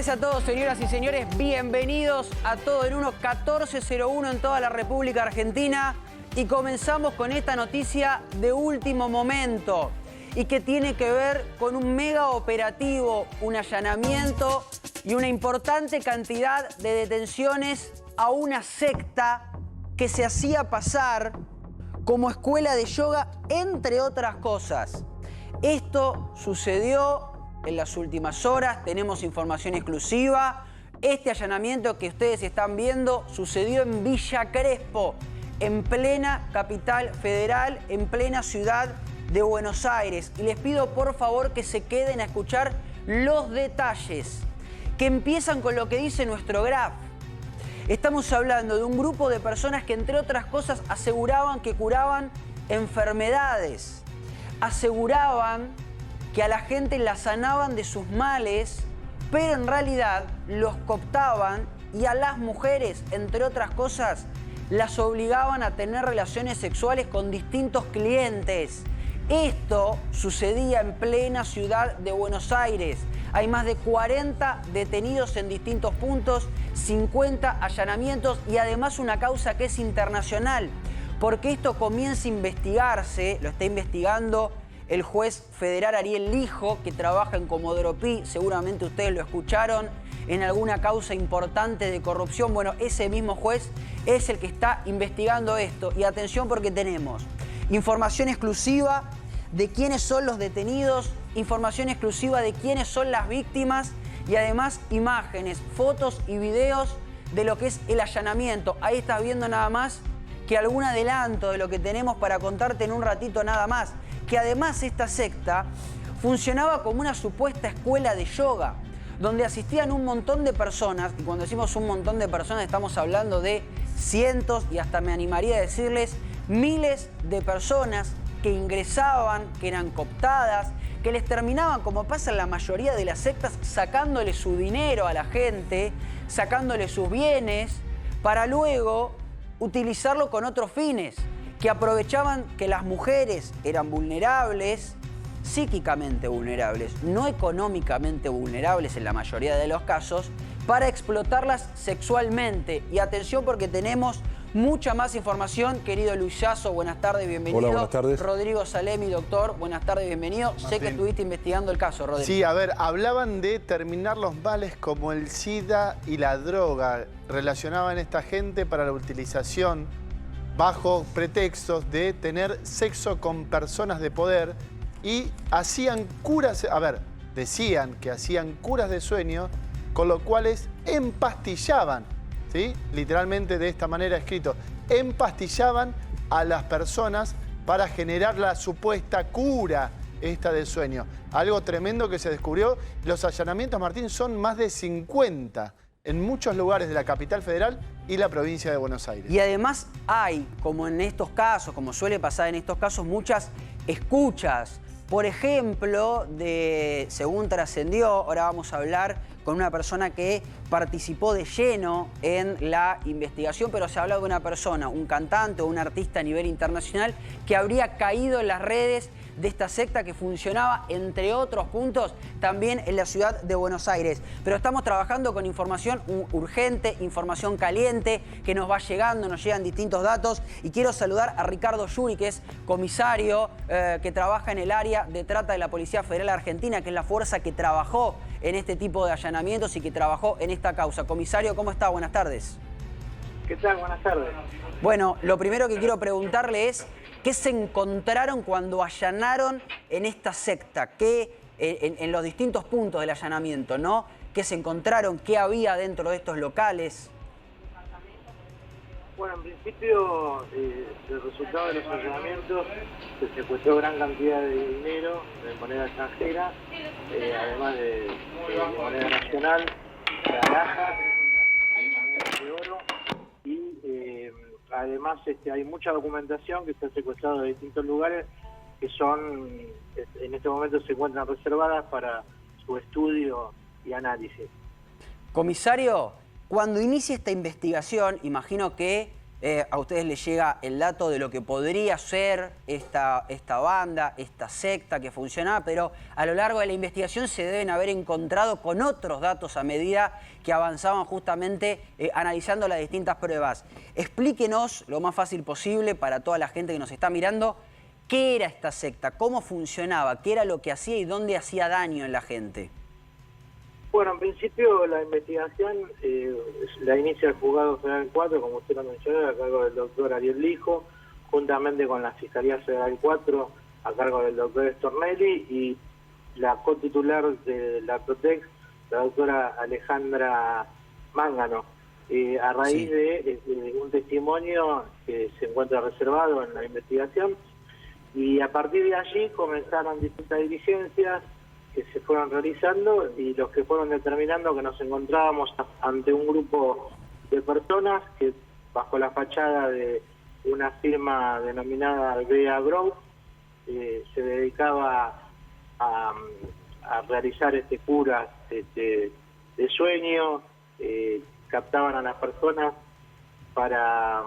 tardes a todos, señoras y señores. Bienvenidos a Todo en Uno, 14:01 en toda la República Argentina. Y comenzamos con esta noticia de último momento y que tiene que ver con un mega operativo, un allanamiento y una importante cantidad de detenciones a una secta que se hacía pasar como escuela de yoga, entre otras cosas. Esto sucedió en las últimas horas, tenemos información exclusiva. Este allanamiento que ustedes están viendo sucedió en Villa Crespo, en plena capital federal, en plena ciudad de Buenos Aires. Y les pido por favor que se queden a escuchar los detalles, que empiezan con lo que dice nuestro graf. Estamos hablando de un grupo de personas que, entre otras cosas, aseguraban que curaban enfermedades, aseguraban que a la gente la sanaban de sus males, pero en realidad los cooptaban y a las mujeres, entre otras cosas, las obligaban a tener relaciones sexuales con distintos clientes. Esto sucedía en plena ciudad de Buenos Aires. Hay más de 40 detenidos en distintos puntos, 50 allanamientos y además una causa que es internacional, porque esto comienza a investigarse, lo está investigando el juez federal Ariel Lijo, que trabaja en Comodoro Pi, seguramente ustedes lo escucharon, en alguna causa importante de corrupción. Bueno, ese mismo juez es el que está investigando esto. Y atención, porque tenemos información exclusiva de quiénes son los detenidos, información exclusiva de quiénes son las víctimas y además imágenes, fotos y videos de lo que es el allanamiento. Ahí estás viendo nada más que algún adelanto de lo que tenemos para contarte en un ratito nada más. Que además esta secta funcionaba como una supuesta escuela de yoga, donde asistían un montón de personas, y cuando decimos un montón de personas estamos hablando de cientos y hasta me animaría a decirles miles de personas que ingresaban, que eran cooptadas, que les terminaban, como pasa en la mayoría de las sectas, sacándole su dinero a la gente, sacándole sus bienes, para luego utilizarlo con otros fines, que aprovechaban que las mujeres eran vulnerables, psíquicamente vulnerables, no económicamente vulnerables en la mayoría de los casos, para explotarlas sexualmente. Y atención, porque tenemos mucha más información. Querido Luisazo, buenas tardes, bienvenido. Hola, buenas tardes. Rodrigo Salemi, doctor, buenas tardes, bienvenido. Martín. Sé que estuviste investigando el caso, Rodrigo. Sí, a ver, hablaban de terminar los males como el SIDA y la droga. Relacionaban a esta gente para la utilización bajo pretextos de tener sexo con personas de poder y hacían curas, decían que hacían curas de sueño, con lo cuales empastillaban, ¿sí? Literalmente de esta manera escrito, empastillaban a las personas para generar la supuesta cura esta del sueño. Algo tremendo que se descubrió. Los allanamientos, Martín, son más de 50 en muchos lugares de la capital federal y la provincia de Buenos Aires. Y además hay, como en estos casos, como suele pasar en estos casos, muchas escuchas. Por ejemplo, según trascendió, ahora vamos a hablar con una persona que participó de lleno en la investigación, pero se habla de una persona, un cantante o un artista a nivel internacional que habría caído en las redes de esta secta que funcionaba, entre otros puntos, también en la ciudad de Buenos Aires. Pero estamos trabajando con información urgente, información caliente, que nos va llegando, nos llegan distintos datos. Y quiero saludar a Ricardo Yuri, que es comisario que trabaja en el área de trata de la Policía Federal Argentina, que es la fuerza que trabajó en este tipo de allanamientos y que trabajó en esta causa. Comisario, ¿cómo está? Buenas tardes. ¿Qué tal? Buenas tardes. Bueno, lo primero que quiero preguntarle es ¿qué se encontraron cuando allanaron en esta secta? ¿Qué, en los distintos puntos del allanamiento, ¿no? ¿Qué se encontraron? ¿Qué había dentro de estos locales? Bueno, en principio, el resultado de los allanamientos, se secuestró gran cantidad de dinero de moneda extranjera, además de moneda nacional, de alhajas, de oro, y además hay mucha documentación que se ha secuestrado de distintos lugares que en este momento se encuentran reservadas para su estudio y análisis. Comisario, cuando inicie esta investigación, imagino que a ustedes les llega el dato de lo que podría ser esta banda, esta secta que funcionaba, pero a lo largo de la investigación se deben haber encontrado con otros datos a medida que avanzaban justamente analizando las distintas pruebas. Explíquenos lo más fácil posible para toda la gente que nos está mirando, ¿qué era esta secta? ¿Cómo funcionaba? ¿Qué era lo que hacía y dónde hacía daño en la gente? Bueno, en principio la investigación la inicia el Juzgado Federal 4, como usted lo mencionó, a cargo del doctor Ariel Lijo, juntamente con la Fiscalía Federal 4, a cargo del doctor Stornelli, y la cotitular de la Protex, la doctora Alejandra Mángano, a raíz de un testimonio que se encuentra reservado en la investigación, y a partir de allí comenzaron distintas diligencias que se fueron realizando y los que fueron determinando que nos encontrábamos ante un grupo de personas que bajo la fachada de una firma denominada Bea Group se dedicaba a realizar curas de sueño, captaban a las personas para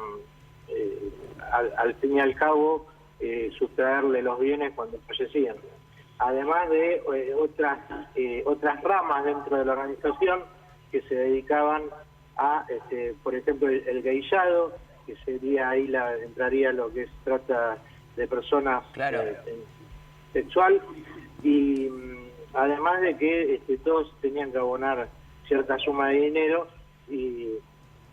al fin y al cabo sustraerle los bienes cuando fallecían. Además de otras ramas dentro de la organización que se dedicaban a, por ejemplo, el gayllado, que sería ahí entraría lo que es trata de personas sexual, y además de que todos tenían que abonar cierta suma de dinero, y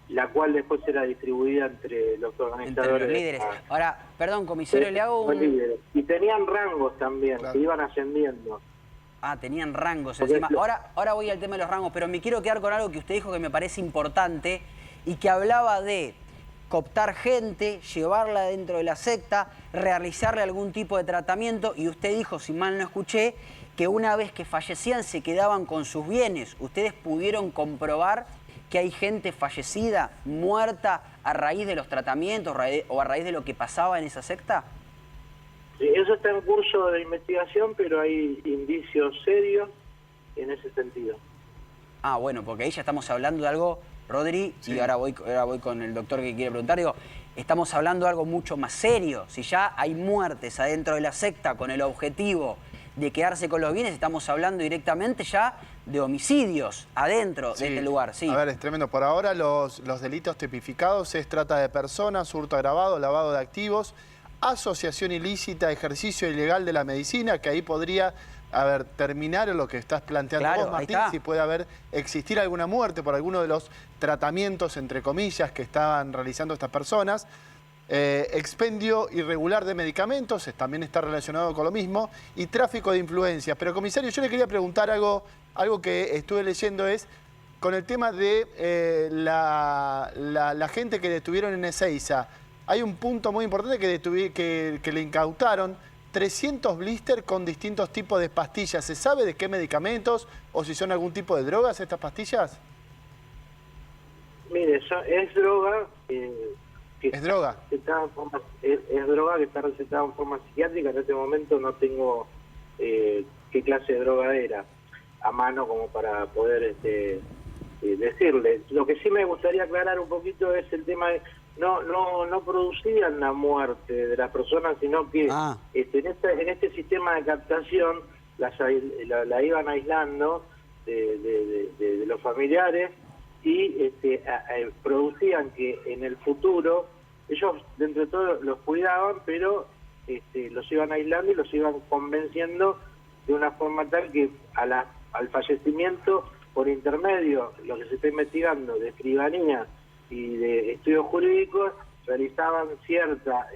la cual después era distribuida entre los organizadores. Entre los líderes. Ahora, perdón, comisario, le hago un... Líderes. Y tenían rangos también, que iban ascendiendo. Ah, tenían rangos encima. Ahora voy al tema de los rangos, pero me quiero quedar con algo que usted dijo que me parece importante y que hablaba de cooptar gente, llevarla dentro de la secta, realizarle algún tipo de tratamiento, y usted dijo, si mal no escuché, que una vez que fallecían se quedaban con sus bienes. ¿Ustedes pudieron comprobar que hay gente fallecida, muerta, a raíz de los tratamientos o a raíz de lo que pasaba en esa secta? Sí, eso está en curso de investigación, pero hay indicios serios en ese sentido. Ah, bueno, porque ahí ya estamos hablando de algo, Rodri, y ahora voy con el doctor que quiere preguntar. Digo, estamos hablando de algo mucho más serio. Si ya hay muertes adentro de la secta con el objetivo de quedarse con los bienes, estamos hablando directamente ya de homicidios adentro de este lugar. Sí. A ver, es tremendo. Por ahora los delitos tipificados es trata de personas, hurto agravado, lavado de activos, asociación ilícita, ejercicio ilegal de la medicina, que ahí podría terminar lo que estás planteando vos, Martín, si puede existir alguna muerte por alguno de los tratamientos, entre comillas, que estaban realizando estas personas. Expendio irregular de medicamentos, también está relacionado con lo mismo, y tráfico de influencias. Pero, comisario, yo le quería preguntar algo que estuve leyendo, es con el tema de la gente que detuvieron en Ezeiza. Hay un punto muy importante que le incautaron 300 blister con distintos tipos de pastillas. ¿Se sabe de qué medicamentos o si son algún tipo de drogas estas pastillas? Mire, es droga... ¿Es droga? Es droga que está recetada en forma psiquiátrica. En este momento no tengo qué clase de droga era a mano como para poder decirle. Lo que sí me gustaría aclarar un poquito es el tema de no producían la muerte de las personas, sino que en este sistema de captación la iban aislando de los familiares, y producían que en el futuro ellos dentro de todo los cuidaban, pero los iban aislando y los iban convenciendo de una forma tal que al fallecimiento, por intermedio, lo que se está investigando de escribanía y de estudios jurídicos, realizaban cierta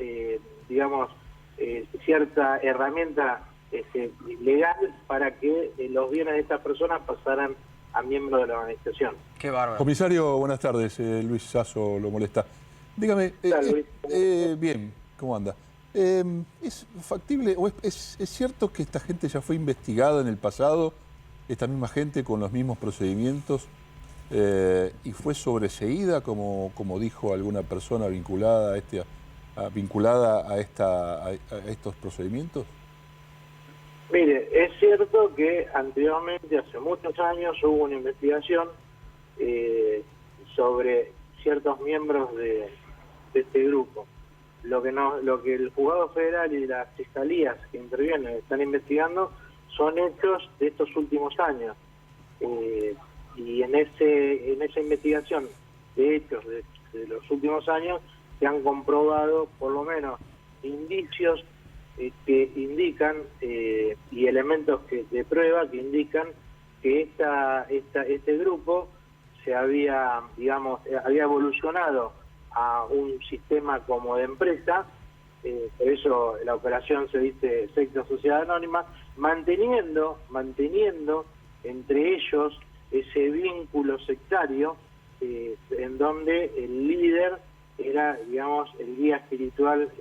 cierta herramienta legal para que los bienes de estas personas pasaran a miembros de la organización. Qué bárbaro. Comisario, buenas tardes. Luis Sasso lo molesta. Dígame, bien, ¿cómo anda? ¿Es factible o es cierto que esta gente ya fue investigada en el pasado, esta misma gente con los mismos procedimientos, y fue sobreseída, como dijo alguna persona vinculada a estos procedimientos? Mire, es cierto que anteriormente, hace muchos años, hubo una investigación sobre ciertos miembros de de este grupo. Lo que el juzgado federal y las fiscalías que intervienen están investigando son hechos de estos últimos años. Y en esa investigación de hechos de los últimos años se han comprobado por lo menos indicios que indican y elementos de prueba que indican que este grupo se había evolucionado a un sistema como de empresa, por eso la operación se dice secta sociedad anónima, manteniendo entre ellos ese vínculo sectario en donde el líder era, digamos, el guía espiritual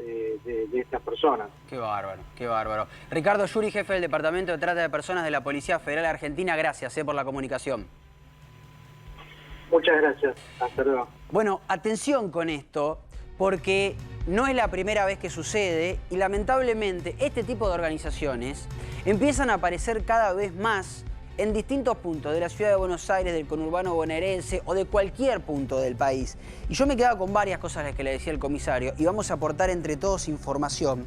de estas personas. Qué bárbaro, qué bárbaro. Ricardo Yuri, jefe del Departamento de Trata de Personas de la Policía Federal Argentina, gracias por la comunicación. Muchas gracias, hasta luego. Bueno, atención con esto, porque no es la primera vez que sucede y lamentablemente este tipo de organizaciones empiezan a aparecer cada vez más en distintos puntos de la ciudad de Buenos Aires, del conurbano bonaerense o de cualquier punto del país. Y yo me quedaba con varias cosas que le decía el comisario y vamos a aportar entre todos información,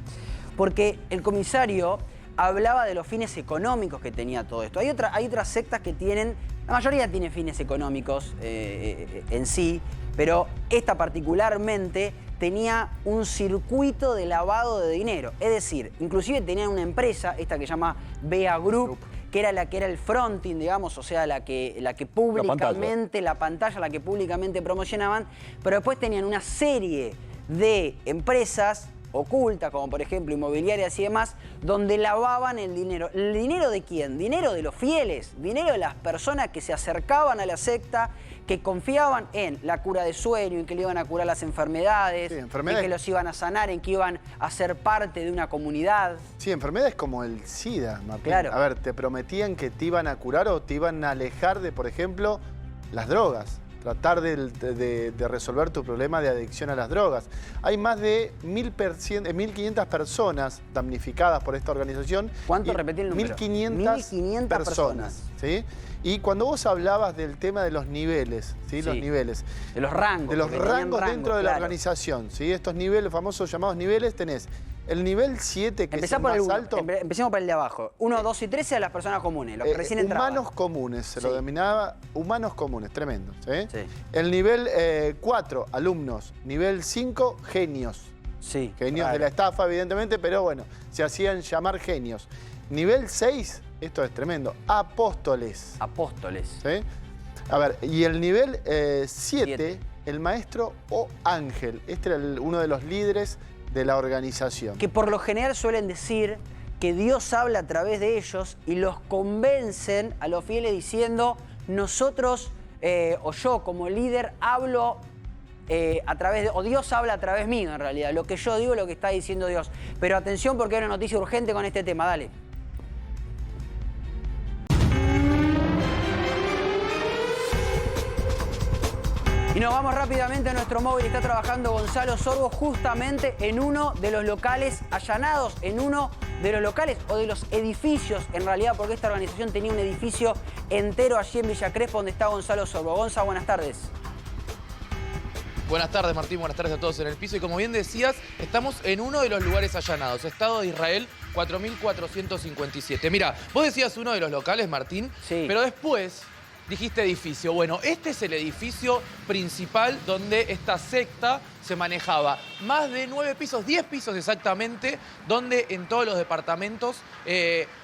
porque el comisario hablaba de los fines económicos que tenía todo esto. Hay otras sectas que tienen, la mayoría tiene fines económicos en sí, pero esta particularmente tenía un circuito de lavado de dinero. Es decir, inclusive tenían una empresa, esta que se llama Bea Group, que era el fronting, digamos, o sea, la que públicamente, la pantalla, la que públicamente promocionaban, pero después tenían una serie de empresas ocultas, como por ejemplo inmobiliarias y demás, donde lavaban el dinero. ¿El dinero de quién? Dinero de los fieles, dinero de las personas que se acercaban a la secta, que confiaban en la cura de sueño, en que le iban a curar las enfermedades, en que los iban a sanar, en que iban a ser parte de una comunidad. Sí, enfermedades como el SIDA, Martín. Claro. A ver, te prometían que te iban a curar o te iban a alejar de, por ejemplo, las drogas. Tratar de resolver tu problema de adicción a las drogas. Hay más de 1.500 personas damnificadas por esta organización. ¿Cuánto? Repetí el número. 1.500 personas. ¿Sí? Y cuando vos hablabas del tema de los niveles, ¿sí? Los niveles. De los rangos. De los rangos dentro de la organización. ¿Sí? Estos niveles, famosos llamados niveles, tenés el nivel 7, que es el más alto. Empecemos por el de abajo. 1, 2 y 13 a las personas comunes, los que recién entraban. Humanos comunes, se lo denominaba humanos comunes, tremendo. ¿Sí? Sí. El nivel 4, alumnos. Nivel 5, genios. Sí. Genios de la estafa, evidentemente, pero bueno, se hacían llamar genios. Nivel 6, esto es tremendo, apóstoles. Apóstoles. ¿Sí? A ver, y el nivel 7, el maestro o ángel. Este era uno de los líderes de la organización. Que por lo general suelen decir que Dios habla a través de ellos y los convencen a los fieles diciendo: nosotros o yo como líder hablo a través de, o Dios habla a través mío en realidad. Lo que yo digo es lo que está diciendo Dios. Pero atención, porque hay una noticia urgente con este tema. Dale. Y nos vamos rápidamente a nuestro móvil. Está trabajando Gonzalo Sorbo justamente en uno de los locales allanados, en uno de los locales o de los edificios, en realidad, porque esta organización tenía un edificio entero allí en Villa Crespo, donde está Gonzalo Sorbo. Gonza, buenas tardes. Buenas tardes, Martín. Buenas tardes a todos en el piso. Y como bien decías, estamos en uno de los lugares allanados. Estado de Israel, 4.457. Mira, vos decías uno de los locales, Martín, pero después dijiste edificio. Bueno, este es el edificio principal donde esta secta se manejaba. Más de 9 pisos, 10 pisos exactamente, donde en todos los departamentos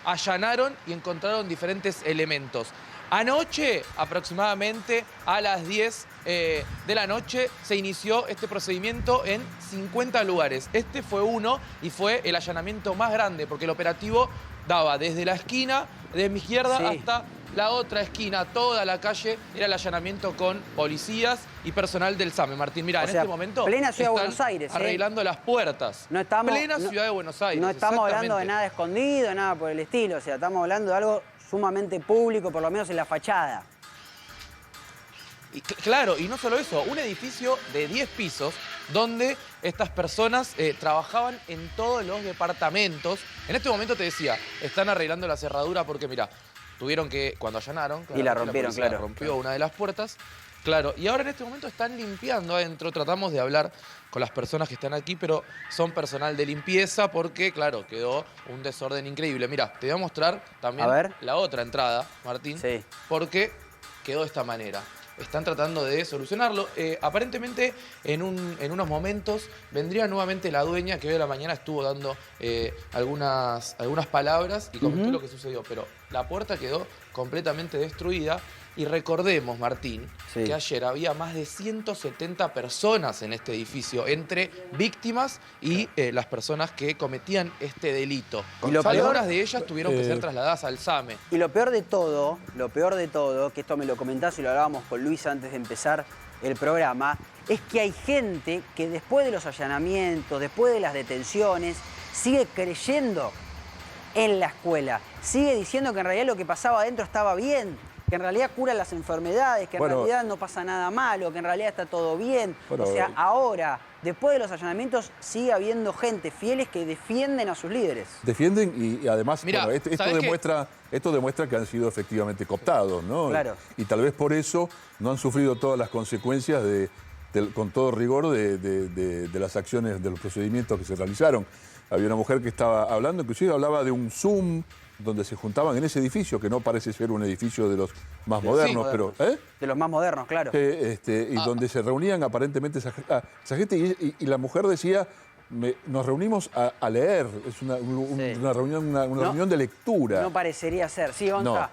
allanaron y encontraron diferentes elementos. Anoche, aproximadamente a las 10 de la noche, se inició este procedimiento en 50 lugares. Este fue uno y fue el allanamiento más grande, porque el operativo daba desde la esquina de mi izquierda hasta la otra esquina, toda la calle, era el allanamiento con policías y personal del SAME. Martín, mira, en este momento plena ciudad de Buenos Aires, arreglando las puertas. No estamos, plena ciudad de Buenos Aires. No estamos hablando de nada escondido, nada por el estilo. O sea, estamos hablando de algo sumamente público, por lo menos en la fachada. Y, claro, y no solo eso, un edificio de 10 pisos donde estas personas trabajaban en todos los departamentos. En este momento te decía, están arreglando la cerradura porque, mira, tuvieron que, cuando allanaron, y la rompieron, la rompió una de las puertas, Claro, y ahora en este momento están limpiando adentro. Tratamos de hablar con las personas que están aquí, pero son personal de limpieza porque, claro, quedó un desorden increíble. Mira, te voy a mostrar también la otra entrada, Martín, porque quedó de esta manera. Están tratando de solucionarlo. Aparentemente, en unos momentos, vendría nuevamente la dueña, que hoy a la mañana estuvo dando algunas palabras y comentó lo que sucedió. Pero la puerta quedó completamente destruida. Y recordemos, Martín, que ayer había más de 170 personas en este edificio, entre víctimas y las personas que cometían este delito. Y algunas de ellas tuvieron que ser trasladadas al SAME. Y lo peor de todo, que esto me lo comentás y lo hablábamos con Luis antes de empezar el programa, es que hay gente que después de los allanamientos, después de las detenciones, sigue creyendo en la escuela. Sigue diciendo que en realidad lo que pasaba adentro estaba bien, que en realidad cura las enfermedades, que en realidad no pasa nada malo, que en realidad está todo bien. O sea, ahora, después de los allanamientos, sigue habiendo gente fieles que defienden a sus líderes. Defienden y además, mirá, bueno, esto demuestra que han sido efectivamente cooptados, ¿no? Claro. Y tal vez por eso no han sufrido todas las consecuencias con todo rigor de las acciones, de los procedimientos que se realizaron. Había una mujer que estaba hablando, inclusive hablaba de un Zoom donde se juntaban en ese edificio, que no parece ser un edificio de los más modernos, pero... De los más modernos, claro. Y donde se reunían aparentemente esa gente, y la mujer decía, nos reunimos a leer, es una reunión de lectura. No parecería ser, ¿sí, Gonza?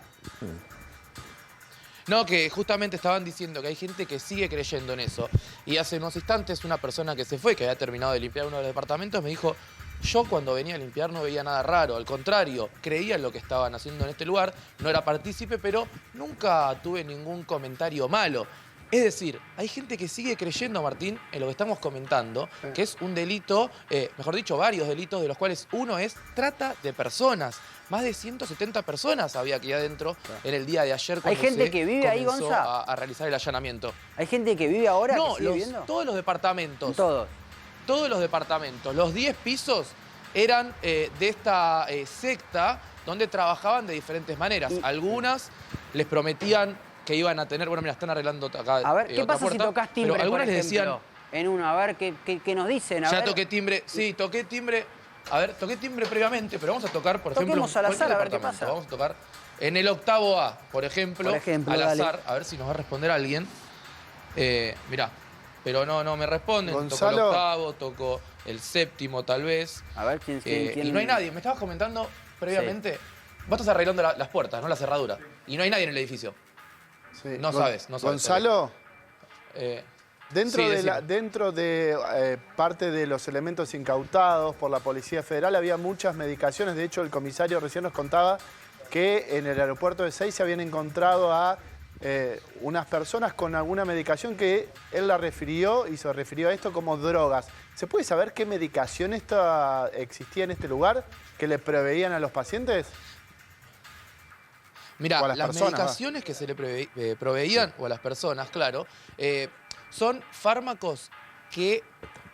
No, que justamente estaban diciendo que hay gente que sigue creyendo en eso. Y hace unos instantes una persona que se fue, que había terminado de limpiar uno de los departamentos, me dijo... Yo cuando venía a limpiar no veía nada raro, al contrario, creía en lo que estaban haciendo en este lugar, no era partícipe, pero nunca tuve ningún comentario malo. Es decir, hay gente que sigue creyendo, Martín, en lo que estamos comentando, que es un delito, mejor dicho, varios delitos, de los cuales uno es trata de personas. Más de 170 personas había aquí adentro en el día de ayer cuando ¿Hay gente que vive ahí, Gonza? a realizar el allanamiento. ¿Hay gente que vive ahora? No, que sigue viviendo? todos los departamentos. Todos los departamentos, los 10 pisos eran de esta secta donde trabajaban de diferentes maneras. Algunas les prometían que iban a tener... Bueno, mira, están arreglando acá. A ver, ¿qué pasa puerta, si tocas timbre, pero algunas por les decían... en uno, a ver, ¿qué nos dicen? Ya toqué timbre, sí, toqué timbre. A ver, toqué timbre previamente, pero vamos a tocar, por ejemplo... Toquemos al azar, a ver qué pasa. Vamos a tocar en el octavo A, por ejemplo al azar, a ver si nos va a responder alguien. Mirá. Pero no me responden. Gonzalo. Toco el octavo, toco el séptimo tal vez. A ver, ¿quién? Y no hay nadie. Me estabas comentando previamente. Vos estás arreglando las puertas, no la cerradura. Y no hay nadie en el edificio. Sí. No sabes. Gonzalo, sí, dentro de parte de los elementos incautados por la Policía Federal había muchas medicaciones. De hecho, el comisario recién nos contaba que en el aeropuerto de Ezeiza habían encontrado a unas personas con alguna medicación que él la refirió y se refirió a esto como drogas. ¿Se puede saber qué medicación existía en este lugar que le proveían a los pacientes? Mira, las medicaciones que se le proveían, o a las personas, claro, son fármacos que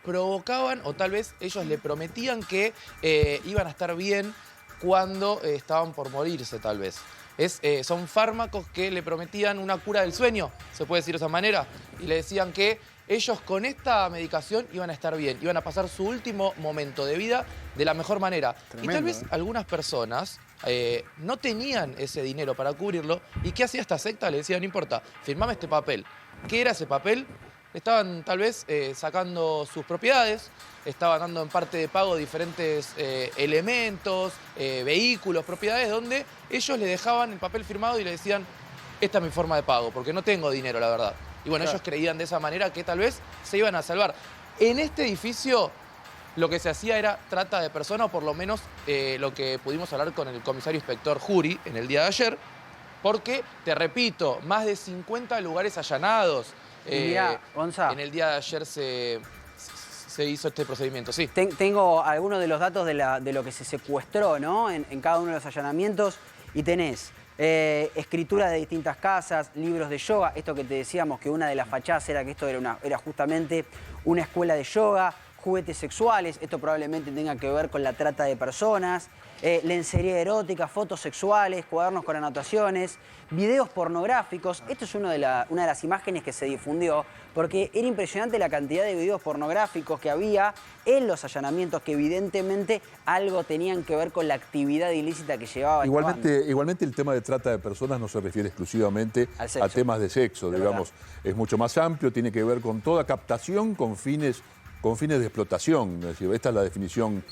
provocaban, o tal vez ellos le prometían que iban a estar bien cuando estaban por morirse, tal vez. Son fármacos que le prometían una cura del sueño, se puede decir de esa manera, y le decían que ellos con esta medicación iban a estar bien, iban a pasar su último momento de vida de la mejor manera. Tremendo, y tal vez algunas personas no tenían ese dinero para cubrirlo, y ¿qué hacía esta secta? Le decía, no importa, firmame este papel. ¿Qué era ese papel? Estaban tal vez sacando sus propiedades, estaban dando en parte de pago diferentes elementos, vehículos, propiedades, donde ellos le dejaban el papel firmado y le decían, esta es mi forma de pago, porque no tengo dinero, la verdad. Y bueno, ellos creían de esa manera que tal vez se iban a salvar. En este edificio lo que se hacía era trata de personas, o por lo menos lo que pudimos hablar con el comisario inspector Jury en el día de ayer, porque, te repito, más de 50 lugares allanados. Mirá, Gonza, en el día de ayer se hizo este procedimiento, sí. Tengo algunos de los datos de lo que se secuestró, ¿no? En cada uno de los allanamientos. Y tenés escrituras de distintas casas, libros de yoga. Esto que te decíamos, que una de las fachadas era que esto era justamente una escuela de yoga. juguetes sexuales, esto probablemente tenga que ver con la trata de personas, lencería erótica, fotos sexuales, cuadernos con anotaciones, videos pornográficos. Esto es una de las imágenes que se difundió, porque era impresionante la cantidad de videos pornográficos que había en los allanamientos, que evidentemente algo tenían que ver con la actividad ilícita que llevaba. Igualmente el tema de trata de personas no se refiere exclusivamente a temas de sexo, digamos. Es mucho más amplio, tiene que ver con toda captación con fines de explotación. Es decir, esta es la definición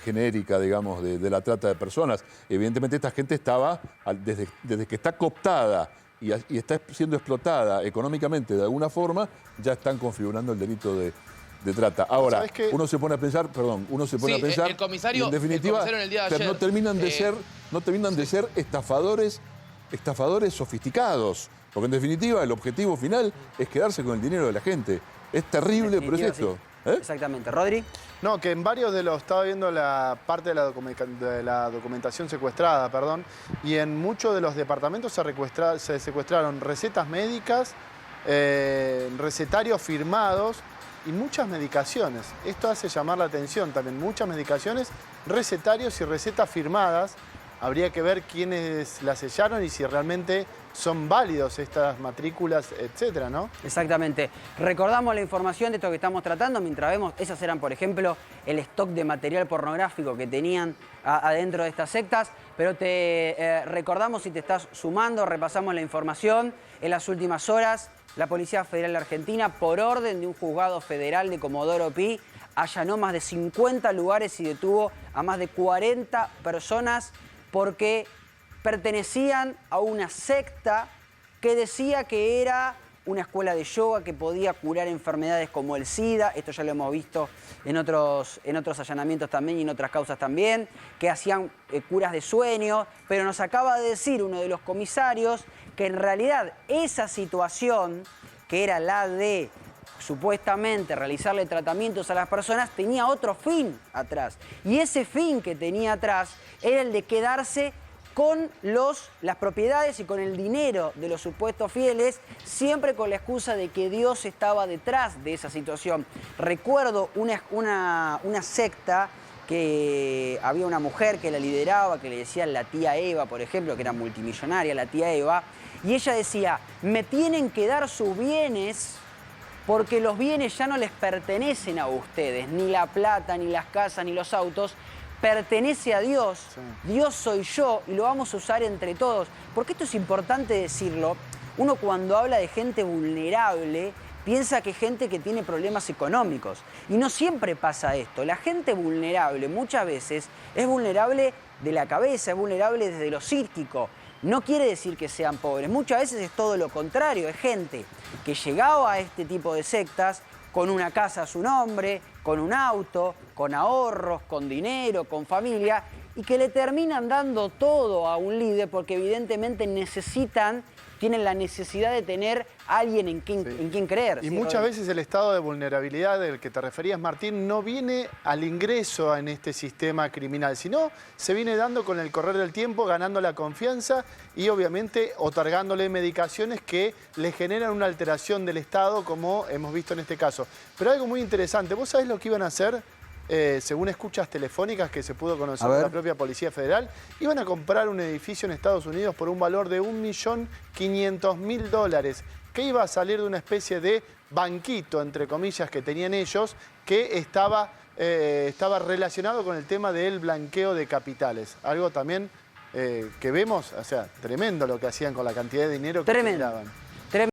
genérica, digamos, de la trata de personas. Evidentemente esta gente estaba, desde que está cooptada y está siendo explotada económicamente de alguna forma, ya están configurando el delito de trata. Ahora, uno se pone a pensar, el comisario, en definitiva, en el día de ayer, no terminan de ser estafadores sofisticados, porque en definitiva el objetivo final es quedarse con el dinero de la gente. Es terrible, pero es esto. Exactamente. ¿Rodri? No, que en varios de los... Estaba viendo la parte de la documentación secuestrada, y en muchos de los departamentos se secuestraron recetas médicas, recetarios firmados y muchas medicaciones. Esto hace llamar la atención también. Muchas medicaciones, recetarios y recetas firmadas. Habría que ver quiénes las sellaron y si realmente son válidos estas matrículas, etcétera, ¿no? Exactamente. Recordamos la información de esto que estamos tratando mientras vemos, esas eran, por ejemplo, el stock de material pornográfico que tenían adentro de estas sectas, pero te recordamos, si te estás sumando, repasamos la información. En las últimas horas, la Policía Federal de Argentina, por orden de un juzgado federal de Comodoro Pi, allanó más de 50 lugares y detuvo a más de 40 personas porque pertenecían a una secta que decía que era una escuela de yoga que podía curar enfermedades como el SIDA. Esto ya lo hemos visto en otros allanamientos también y en otras causas también, que hacían curas de sueño. Pero nos acaba de decir uno de los comisarios que en realidad esa situación, que era la de supuestamente realizarle tratamientos a las personas, tenía otro fin atrás. Y ese fin que tenía atrás era el de quedarse con las propiedades y con el dinero de los supuestos fieles, siempre con la excusa de que Dios estaba detrás de esa situación. Recuerdo una secta que había una mujer que la lideraba, que le decían la tía Eva, por ejemplo, que era multimillonaria, la tía Eva, y ella decía, me tienen que dar sus bienes porque los bienes ya no les pertenecen a ustedes, ni la plata, ni las casas, ni los autos, pertenece a Dios. Sí. Dios soy yo y lo vamos a usar entre todos. Porque esto es importante decirlo. Uno cuando habla de gente vulnerable piensa que es gente que tiene problemas económicos. Y no siempre pasa esto. La gente vulnerable muchas veces es vulnerable de la cabeza, es vulnerable desde lo psíquico. No quiere decir que sean pobres. Muchas veces es todo lo contrario. Es gente que llegaba a este tipo de sectas con una casa a su nombre, con un auto, con ahorros, con dinero, con familia, y que le terminan dando todo a un líder porque evidentemente tienen la necesidad de tener a alguien en quien creer. Y muchas veces el estado de vulnerabilidad del que te referías, Martín, no viene al ingreso en este sistema criminal, sino se viene dando con el correr del tiempo, ganando la confianza y obviamente otorgándole medicaciones que le generan una alteración del estado, como hemos visto en este caso. Pero algo muy interesante, ¿vos sabés lo que iban a hacer? Según escuchas telefónicas que se pudo conocer por la propia Policía Federal, iban a comprar un edificio en Estados Unidos por un valor de $1.500.000, que iba a salir de una especie de banquito, entre comillas, que tenían ellos, que estaba relacionado con el tema del blanqueo de capitales. Algo también que vemos, o sea, tremendo lo que hacían con la cantidad de dinero que generaban.